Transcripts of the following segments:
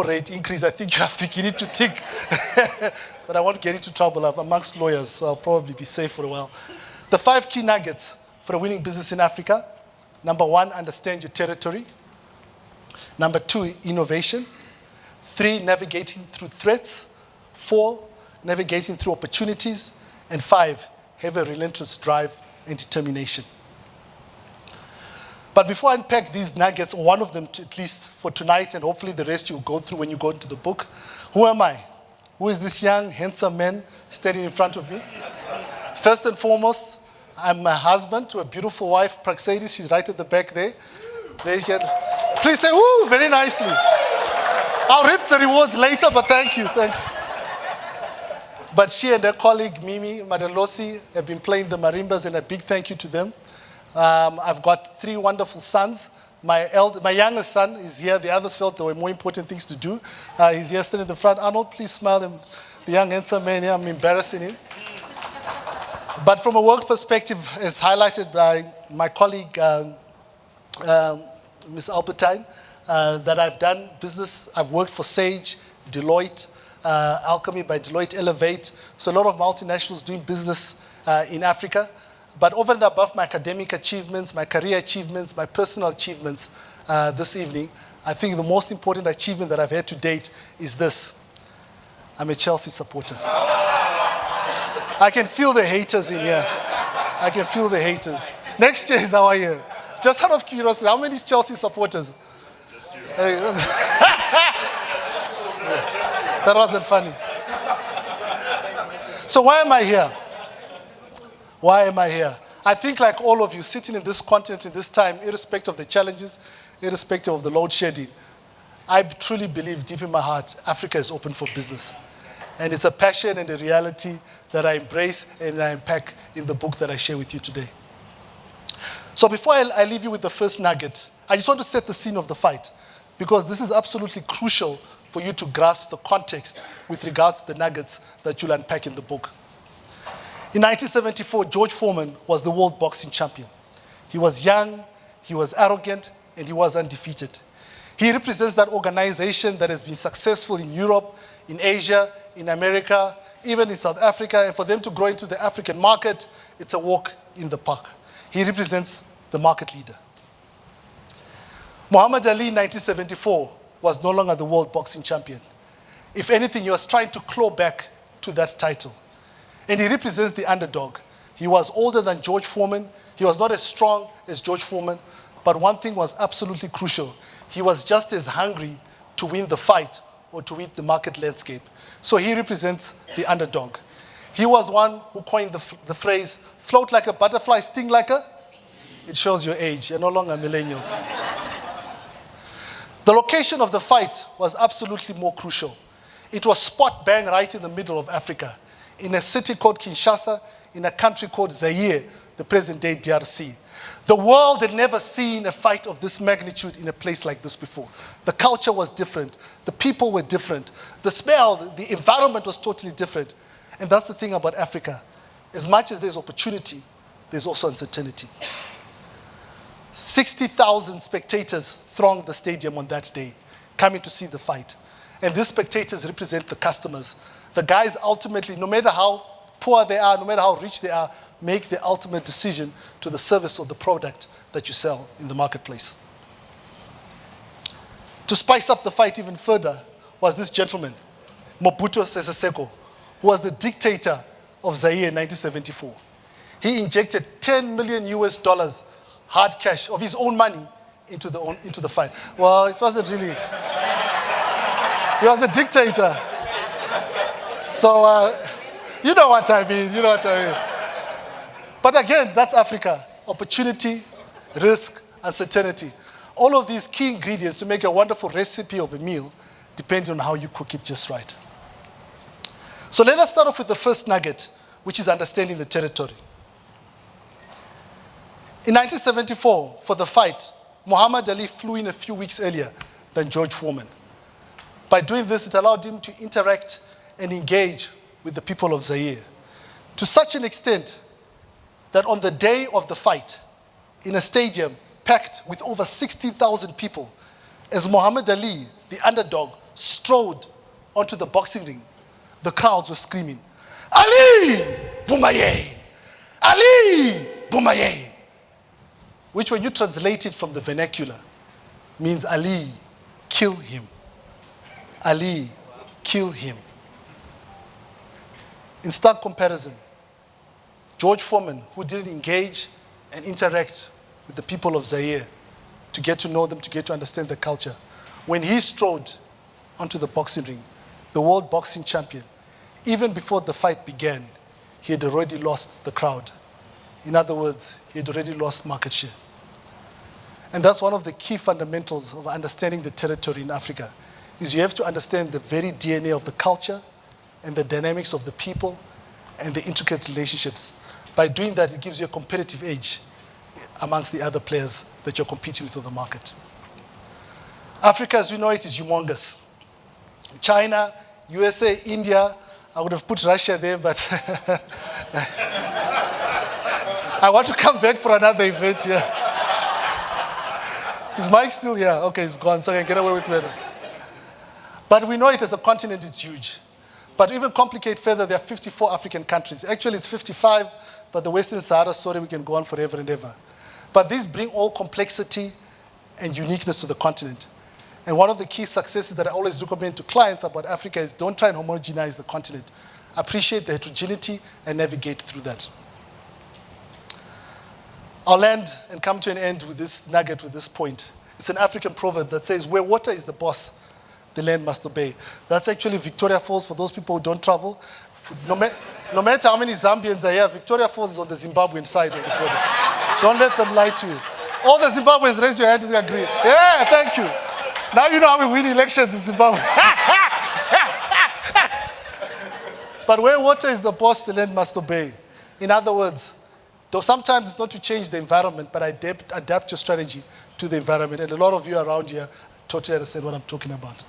rate increase, I think you need to think. But I won't get into trouble. I'm amongst lawyers, so I'll probably be safe for a while. The 5 key nuggets for a winning business in Africa. Number 1, understand your territory. Number 2, innovation. 3, navigating through threats. 4, navigating through opportunities. And 5, have a relentless drive and determination. But before I unpack these nuggets, or one of them at least for tonight, and hopefully the rest you'll go through when you go into the book, who am I? Who is this young, handsome man standing in front of me? First and foremost, I'm a husband to a beautiful wife, Praxedis. She's right at the back there. Please say, woo, very nicely. I'll reap the rewards later, but thank you. But she and her colleague, Mimi Madelosi, have been playing the marimbas, and a big thank you to them. I've got 3 wonderful sons. My youngest son is here. The others felt there were more important things to do. He's here standing in the front. Arnold, please smile. The young handsome man here, I'm embarrassing him. But from a work perspective, as highlighted by my colleague, Ms. Albertine, that I've done business. I've worked for Sage, Deloitte, Alchemy by Deloitte, Elevate. So a lot of multinationals doing business in Africa. But over and above my academic achievements, my career achievements, my personal achievements this evening, I think the most important achievement that I've had to date is this. I'm a Chelsea supporter. I can feel the haters in here. I can feel the haters. Next year is our year. Just out of curiosity, how many Chelsea supporters? Just you. That wasn't funny. So why am I here? Why am I here? I think like all of you sitting in this continent in this time, irrespective of the challenges, irrespective of the load shedding, I truly believe deep in my heart, Africa is open for business. And it's a passion and a reality that I embrace and I unpack in the book that I share with you today. So before I leave you with the first nugget, I just want to set the scene of the fight, because this is absolutely crucial for you to grasp the context with regards to the nuggets that you'll unpack in the book. In 1974, George Foreman was the world boxing champion. He was young, he was arrogant, and he was undefeated. He represents that organization that has been successful in Europe, in Asia, in America, even in South Africa, and for them to grow into the African market, it's a walk in the park. He represents the market leader. Muhammad Ali in 1974 was no longer the world boxing champion. If anything, he was trying to claw back to that title. And he represents the underdog. He was older than George Foreman. He was not as strong as George Foreman. But one thing was absolutely crucial. He was just as hungry to win the fight or to win the market landscape. So he represents the underdog. He was one who coined the phrase, float like a butterfly, sting like a... It shows your age. You're no longer millennials. The location of the fight was absolutely more crucial. It was spot bang right in the middle of Africa, in a city called Kinshasa, in a country called Zaire, the present-day DRC. The world had never seen a fight of this magnitude in a place like this before. The culture was different. The people were different. The smell, the environment was totally different. And that's the thing about Africa. As much as there's opportunity, there's also uncertainty. 60,000 spectators thronged the stadium on that day, coming to see the fight. And these spectators represent the customers. The guys ultimately, no matter how poor they are, no matter how rich they are, make the ultimate decision to the service or the product that you sell in the marketplace. To spice up the fight even further was this gentleman, Mobutu Sese Seko, who was the dictator of Zaire in 1974. He injected $10 million hard cash of his own money into the fight. Well, it wasn't really. He was a dictator. So, you know what I mean, But again, that's Africa. Opportunity, risk, uncertainty. All of these key ingredients to make a wonderful recipe of a meal depends on how you cook it just right. So let us start off with the first nugget, which is understanding the territory. In 1974, for the fight, Muhammad Ali flew in a few weeks earlier than George Foreman. By doing this, it allowed him to interact and engage with the people of Zaire, to such an extent that on the day of the fight, in a stadium packed with over 60,000 people, as Muhammad Ali, the underdog, strode onto the boxing ring, the crowds were screaming, Ali Bomaye! Ali Bomaye! Which when you translate it from the vernacular, means Ali, kill him. Ali, kill him. In stark comparison, George Foreman, who didn't engage and interact with the people of Zaire to get to know them, to get to understand their culture, when he strode onto the boxing ring, the world boxing champion, even before the fight began, he had already lost the crowd. In other words, he had already lost market share. And that's one of the key fundamentals of understanding the territory in Africa, is you have to understand the very DNA of the culture and the dynamics of the people and the intricate relationships. By doing that, it gives you a competitive edge amongst the other players that you're competing with on the market. Africa, as you know it, is humongous. China, USA, India, I would have put Russia there, but I want to come back for another event here. Is Mike still here? Okay, he's gone, so I can get away with it. But we know it as a continent, it's huge. But to even complicate further, there are 54 African countries. Actually, it's 55, but the Western Sahara story, we can go on forever and ever. But these bring all complexity and uniqueness to the continent. And one of the key successes that I always recommend to clients about Africa is don't try and homogenize the continent. Appreciate the heterogeneity and navigate through that. I'll land and come to an end with this nugget, with this point. It's an African proverb that says, where water is the boss, the land must obey. That's actually Victoria Falls for those people who don't travel. No matter how many Zambians are here, Victoria Falls is on the Zimbabwean side of the border. Don't let them lie to you. All the Zimbabweans, raise your hand and agree. Yeah, thank you. Now you know how we win elections in Zimbabwe. But where water is the boss, the land must obey. In other words, though sometimes it's not to change the environment, but adapt your strategy to the environment. And a lot of you around here totally understand what I'm talking about.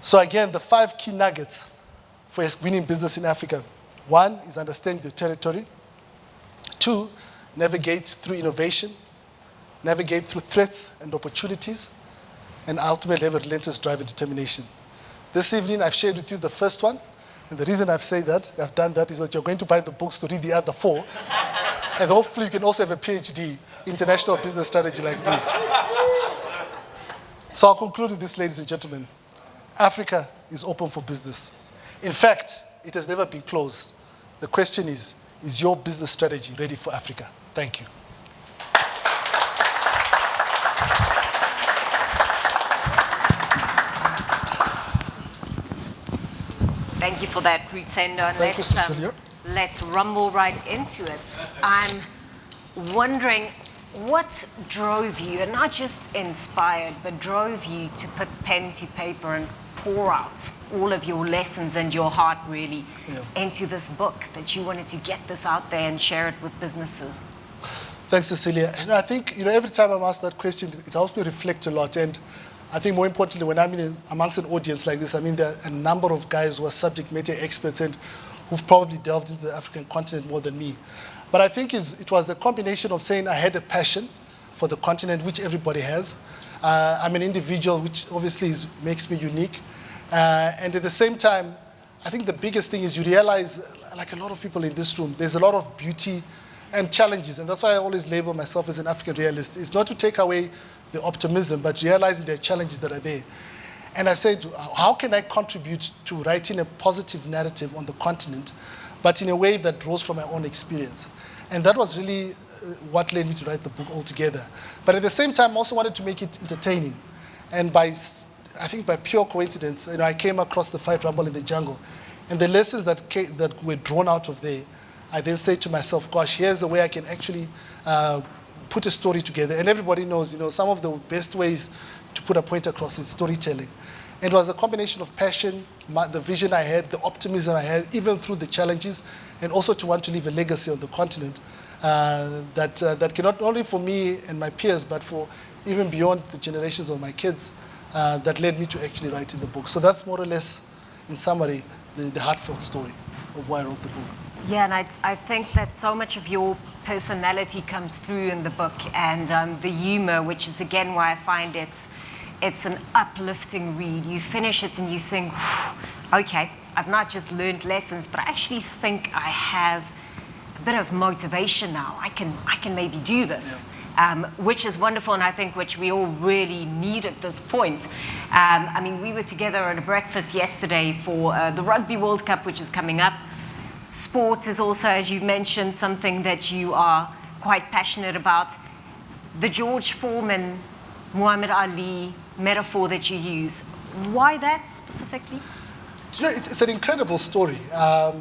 So again, the 5 key nuggets for winning business in Africa. 1 is understand the territory. 2, navigate through innovation. Navigate through threats and opportunities. And ultimately have a relentless drive and determination. This evening, I've shared with you the first one. And the reason I've done that is that you're going to buy the books to read the other 4. And hopefully you can also have a PhD, international business strategy like me. So I'll conclude with this, ladies and gentlemen. Africa is open for business. In fact, it has never been closed. The question is your business strategy ready for Africa? Thank you. Thank you for that, Rutendo. Thank you, Cecilia. Let's rumble right into it. I'm wondering what drove you, and not just inspired, but drove you to put pen to paper and pour out all of your lessons and your heart really into this book, that you wanted to get this out there and share it with businesses? Thanks, Cecilia. And I think every time I'm asked that question, it helps me reflect a lot. And I think more importantly, when I'm amongst an audience like this, there are a number of guys who are subject matter experts and who've probably delved into the African continent more than me. But I think it was a combination of saying I had a passion for the continent, which everybody has. I'm an individual, which obviously makes me unique. And at the same time, I think the biggest thing is you realize, like a lot of people in this room, there's a lot of beauty and challenges. And that's why I always label myself as an African realist. It's not to take away the optimism, but realizing there are challenges that are there. And I said, how can I contribute to writing a positive narrative on the continent, but in a way that draws from my own experience? And that was really what led me to write the book altogether. But at the same time, I also wanted to make it entertaining. And I think by pure coincidence, I came across The Fight Rumble in the Jungle. And the lessons that were drawn out of there, I then said to myself, gosh, here's a way I can actually put a story together. And everybody knows, some of the best ways to put a point across is storytelling. And it was a combination of passion, the vision I had, the optimism I had, even through the challenges, and also to want to leave a legacy on the continent that can not only for me and my peers, but for even beyond the generations of my kids, that led me to actually writing the book. So that's more or less, in summary, the heartfelt story of why I wrote the book. Yeah, and I think that so much of your personality comes through in the book, and the humor, which is again why I find it's an uplifting read. You finish it and you think, okay, I've not just learned lessons, but I actually think I have a bit of motivation now. I can maybe do this. Which is wonderful, and I think which we all really need at this point. I mean, we were together at a breakfast yesterday for the Rugby World Cup, which is coming up. Sport is also, as you mentioned, something that you are quite passionate about. The George Foreman, Muhammad Ali metaphor that you use, why that specifically? You know, it's an incredible story. I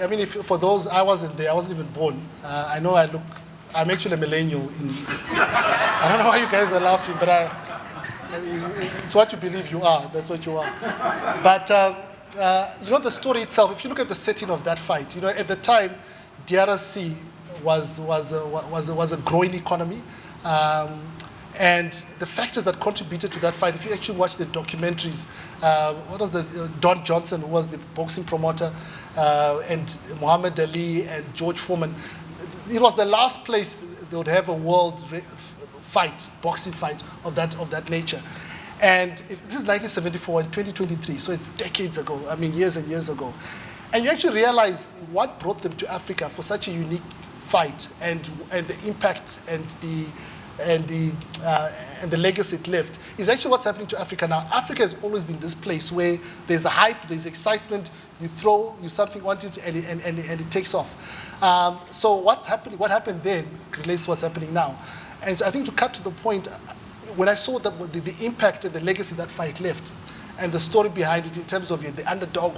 mean, for those, I wasn't there, I wasn't even born. I know I'm actually a millennial. I don't know why you guys are laughing, but it's what you believe you are. That's what you are. But you know, the story itself, if you look at the setting of that fight, you know, at the time, DRC was a growing economy. And the factors that contributed to that fight, if you actually watch the documentaries, what was Don Johnson, who was the boxing promoter, and Muhammad Ali and George Foreman, it was the last place they would have a world fight, boxing fight of that nature. And this is 1974 and 2023, so it's decades ago, I mean years and years ago. And you actually realize what brought them to Africa for such a unique fight, and the impact and the legacy it left is actually what's happening to Africa now. Africa has always been this place where there's a hype, there's excitement, you throw something on it and it takes off. So what happened then relates to what's happening now. And so I think to cut to the point, when I saw the impact and the legacy that fight left, and the story behind it in terms of the underdog